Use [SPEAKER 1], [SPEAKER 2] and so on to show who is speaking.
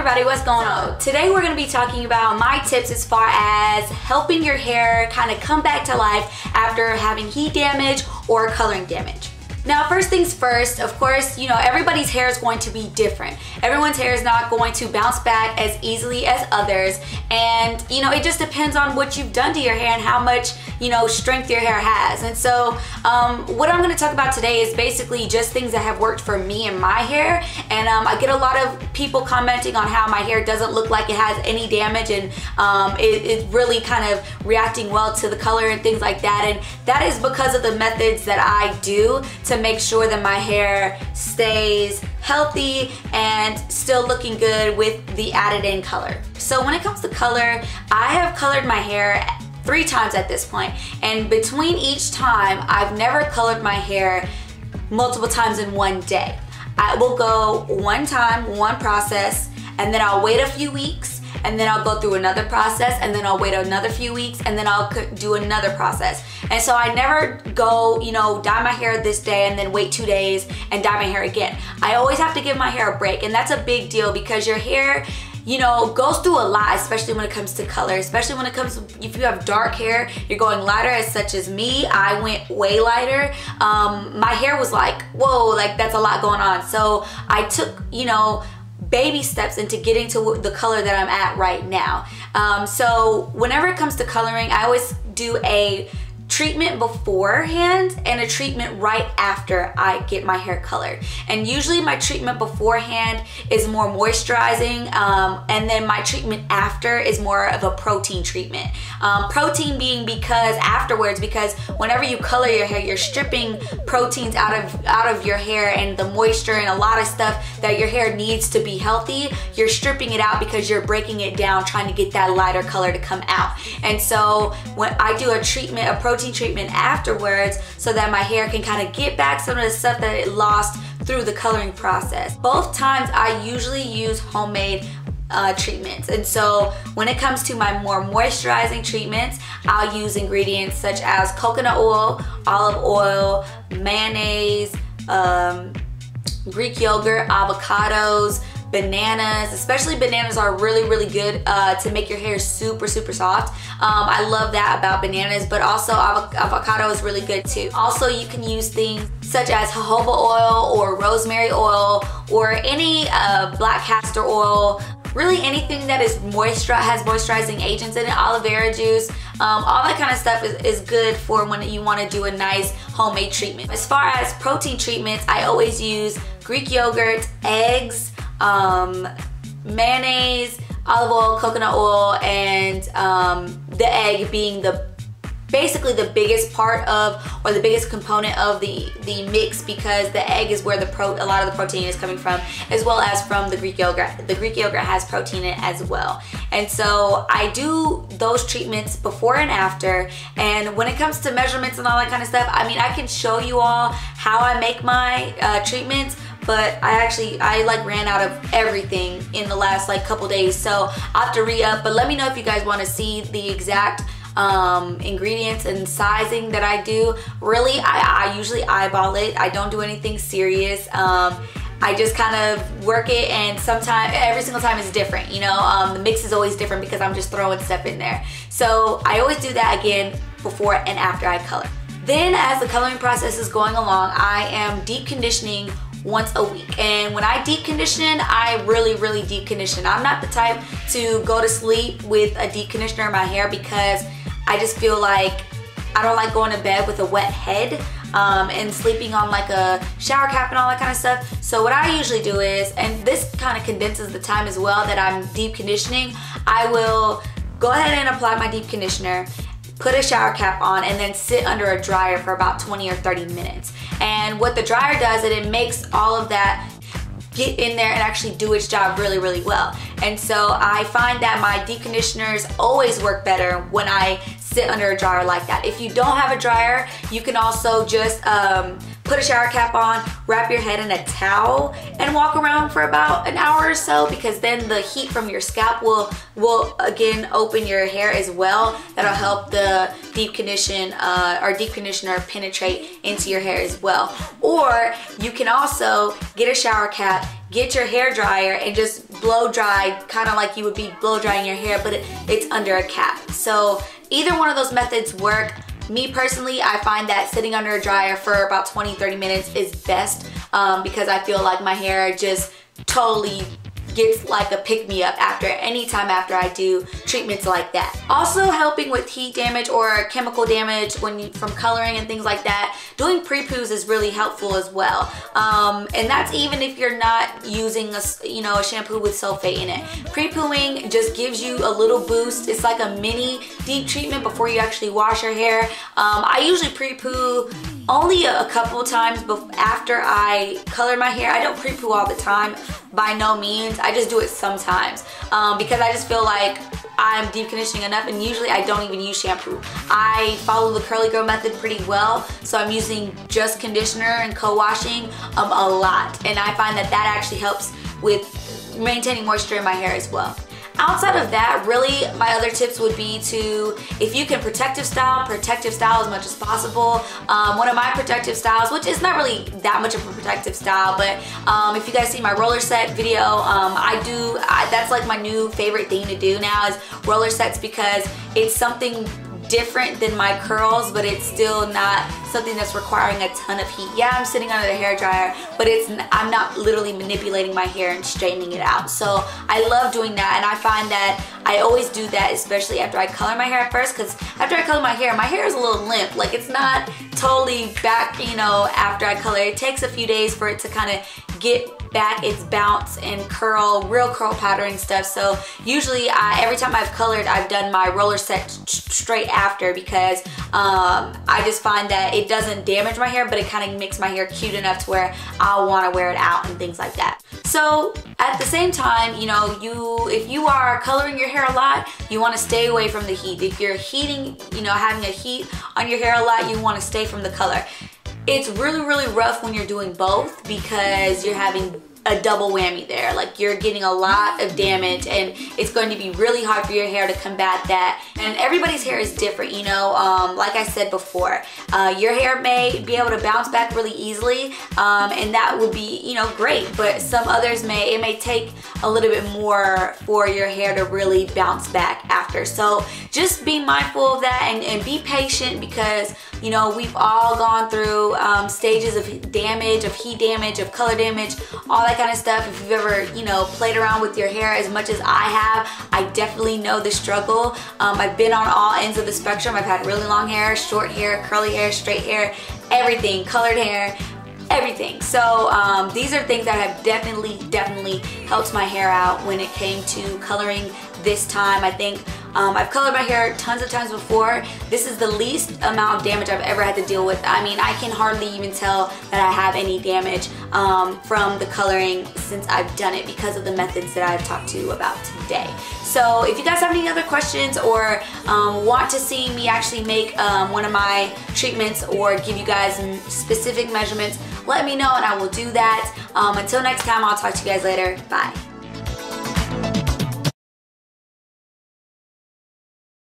[SPEAKER 1] everybody, what's going on? Today we're going to be talking about my tips as far as helping your hair kind of come back to life after having heat damage or coloring damage. Now, first things first, of course, you know, everybody's hair is going to be different. Everyone's hair is not going to bounce back as easily as others. And, you know, it just depends on what you've done to your hair and how much, you know, strength your hair has. And so what I'm going to talk about today is basically just things that have worked for me and my hair. And I get a lot of people commenting on how my hair doesn't look like it has any damage, and it's really kind of reacting well to the color and things like that. And that is because of the methods that I do to make sure that my hair stays healthy and still looking good with the added in color. So when it comes to color, I have colored my hair 3 times at this point, and between each time I've never colored my hair multiple times in one day. I will go one time, one process, and then I'll wait a few weeks, and then I'll go through another process, and then I'll wait another few weeks, and then I'll do another process. And so I never go, you know, dye my hair this day and then wait 2 days and dye my hair again. I always have to give my hair a break, and that's a big deal because your hair, you know, goes through a lot, especially when it comes to color, especially when it comes to, if you have dark hair, you're going lighter, as such as me. I went way lighter. My hair was like, whoa, like that's a lot going on. So I took, you know, baby steps into getting to the color that I'm at right now. So whenever it comes to coloring, I always do a treatment beforehand and a treatment right after I get my hair colored. And usually my treatment beforehand is more moisturizing, and then my treatment after is more of a protein treatment. Protein being because afterwards, because whenever you color your hair, you're stripping proteins out of your hair, and the moisture and a lot of stuff that your hair needs to be healthy, you're stripping it out because you're breaking it down, trying to get that lighter color to come out. And so when I do a treatment, a protein treatment afterwards, so that my hair can kind of get back some of the stuff that it lost through the coloring process. Both times I usually use homemade treatments. And so when it comes to my more moisturizing treatments, I'll use ingredients such as coconut oil, olive oil, mayonnaise, Greek yogurt, avocados, bananas. Especially bananas are really good to make your hair super soft. I love that about bananas, but also avocado is really good too. Also, you can use things such as jojoba oil or rosemary oil or any black castor oil. Really anything that is has moisturizing agents in it, aloe vera juice, all that kind of stuff is good for when you want to do a nice homemade treatment. As far as protein treatments, I always use Greek yogurt, eggs, mayonnaise, olive oil, coconut oil, and the egg being basically the biggest part of, or the biggest component of the mix, because the egg is where a lot of the protein is coming from, as well as from the Greek yogurt. The Greek yogurt has protein in it as well. And so I do those treatments before and after. And when it comes to measurements and all that kind of stuff, I mean, I can show you all how I make my treatments, but I like ran out of everything in the last like couple days, so I'll have to re-up. But let me know if you guys want to see the exact ingredients and sizing that I do. Really, I usually eyeball it. I don't do anything serious. I just kind of work it, and sometimes, every single time is different, you know. The mix is always different because I'm just throwing stuff in there. So I always do that again before and after I color. Then as the coloring process is going along, I am deep conditioning once a week. And when I deep condition, I really deep condition. I'm not the type to go to sleep with a deep conditioner in my hair because I just feel like I don't like going to bed with a wet head and sleeping on like a shower cap and all that kind of stuff. So what I usually do is, and this kind of condenses the time as well that I'm deep conditioning, I will go ahead and apply my deep conditioner, put a shower cap on, and then sit under a dryer for about 20 or 30 minutes. And what the dryer does is it makes all of that get in there and actually do its job really well. And so I find that my deep conditioners always work better when I sit under a dryer like that. If you don't have a dryer, you can also just put a shower cap on, wrap your head in a towel, and walk around for about an hour or so, because then the heat from your scalp will again open your hair as well. That'll help the deep conditioner penetrate into your hair as well. Or you can also get a shower cap, get your hair dryer and just blow dry, kind of like you would be blow drying your hair, but it's under a cap. So either one of those methods work. Me personally, I find that sitting under a dryer for about 20-30 minutes is best because I feel like my hair just totally gets like a pick-me-up anytime after I do treatments like that. Also helping with heat damage or chemical damage from coloring and things like that, doing pre-poos is really helpful as well. And that's even if you're not using a shampoo with sulfate in it. Pre-pooing just gives you a little boost. It's like a mini deep treatment before you actually wash your hair. I usually pre-poo only a couple times after I color my hair. I don't pre-poo all the time, by no means. I just do it sometimes because I just feel like I'm deep conditioning enough, and usually I don't even use shampoo. I follow the curly girl method pretty well, so I'm using just conditioner and co-washing a lot, and I find that actually helps with maintaining moisture in my hair as well. Outside of that, really my other tips would be to, if you can protective style as much as possible. One of my protective styles, which is not really that much of a protective style, but if you guys see my roller set video, that's like my new favorite thing to do now is roller sets, because it's something different than my curls, but it's still not something that's requiring a ton of heat. Yeah, I'm sitting under the hair dryer, but I'm not literally manipulating my hair and straightening it out. So I love doing that, and I find that I always do that, especially after I color my hair at first, because after I color my hair is a little limp. Like, it's not totally back, after I color. It takes a few days for it to kind of get back its bounce and real curl pattern stuff. So usually every time I've colored, I've done my roller set straight after, because I just find that it doesn't damage my hair, but it kind of makes my hair cute enough to where I'll want to wear it out and things like that. So at the same time, if you are coloring your hair a lot, you want to stay away from the heat. If you're heating, having a heat on your hair a lot, you want to stay from the color. It's really, really rough when you're doing both, because you're having a double whammy there. Like, you're getting a lot of damage, and it's going to be really hard for your hair to combat that. And everybody's hair is different, like I said before, your hair may be able to bounce back really easily, and that would be, great, but some others it may take a little bit more for your hair to really bounce back after. So just be mindful of that, and be patient, because we've all gone through stages of damage, of heat damage, of color damage, all that kind of stuff. If you've ever, played around with your hair as much as I have, I definitely know the struggle. I've been on all ends of the spectrum. I've had really long hair, short hair, curly hair, straight hair, everything, colored hair, everything. So these are things that have definitely helped my hair out when it came to coloring this time. I think I've colored my hair tons of times before. This is the least amount of damage I've ever had to deal with. I mean, I can hardly even tell that I have any damage from the coloring since I've done it, because of the methods that I've talked to you about today. So if you guys have any other questions, or want to see me actually make one of my treatments, or give you guys specific measurements, let me know and I will do that. Until next time, I'll talk to you guys later. Bye.